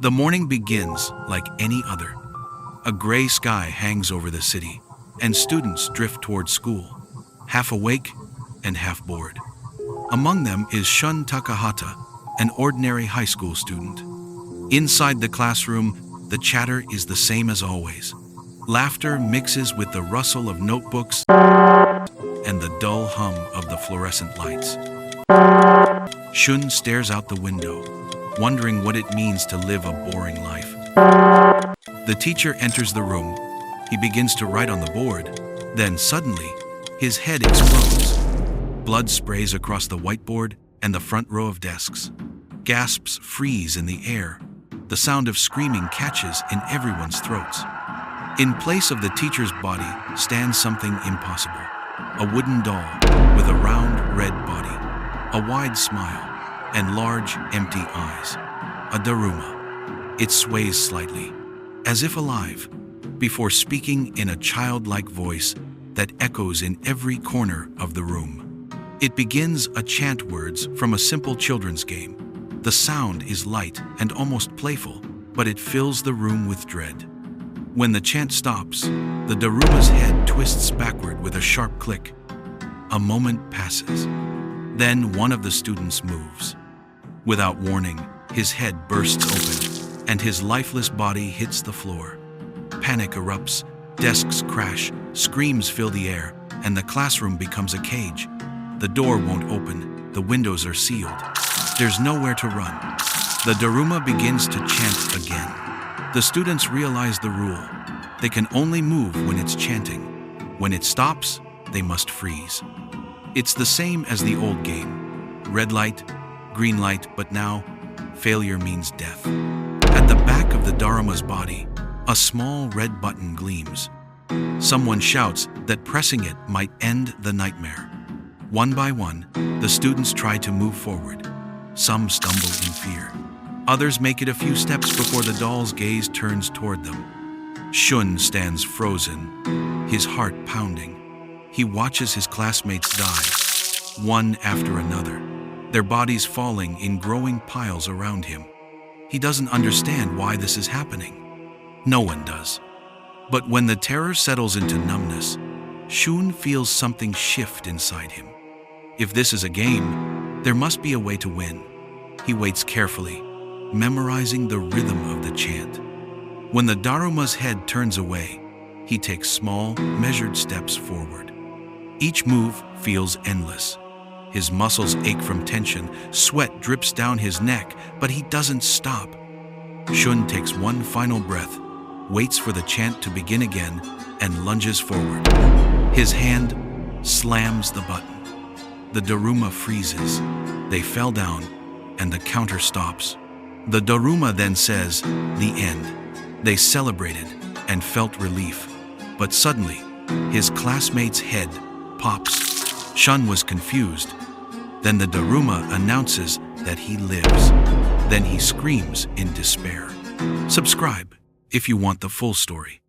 The morning begins like any other. A gray sky hangs over the city, and students drift toward school, half awake and half bored. Among them is Shun Takahata, an ordinary high school student. Inside the classroom, the chatter is the same as always. Laughter mixes with the rustle of notebooks and the dull hum of the fluorescent lights. Shun stares out the window, wondering what it means to live a boring life. The teacher enters the room. He begins to write on the board. Then suddenly, his head explodes. Blood sprays across the whiteboard and the front row of desks. Gasps freeze in the air. The sound of screaming catches in everyone's throats. In place of the teacher's body stands something impossible. A wooden doll with a round red body, a wide smile, and large empty eyes. A Daruma. It sways slightly, as if alive, before speaking in a childlike voice that echoes in every corner of the room. It begins a chant words from a simple children's game. The sound is light and almost playful, but it fills the room with dread. When the chant stops, the Daruma's head twists backward with a sharp click. A moment passes. Then one of the students moves. Without warning, his head bursts open, and his lifeless body hits the floor. Panic erupts, desks crash, screams fill the air, and the classroom becomes a cage. The door won't open, the windows are sealed. There's nowhere to run. The Daruma begins to chant again. The students realize the rule. They can only move when it's chanting. When it stops, they must freeze. It's the same as the old game. Red light, green light, but now, failure means death. At the back of the Daruma's body, a small red button gleams. Someone shouts that pressing it might end the nightmare. One by one, the students try to move forward. Some stumble in fear. Others make it a few steps before the doll's gaze turns toward them. Shun stands frozen, his heart pounding. He watches his classmates die, one after another, their bodies falling in growing piles around him. He doesn't understand why this is happening. No one does. But when the terror settles into numbness, Shun feels something shift inside him. If this is a game, there must be a way to win. He waits carefully, memorizing the rhythm of the chant. When the Daruma's head turns away, he takes small, measured steps forward. Each move feels endless. His muscles ache from tension, sweat drips down his neck, but he doesn't stop. Shun takes one final breath, waits for the chant to begin again, and lunges forward. His hand slams the button. The Daruma freezes. They fell down, and the counter stops. The Daruma then says, "The end." They celebrated and felt relief. But suddenly, his classmate's head pops. Shun was confused. Then the Daruma announces that he lives. Then he screams in despair. Subscribe if you want the full story.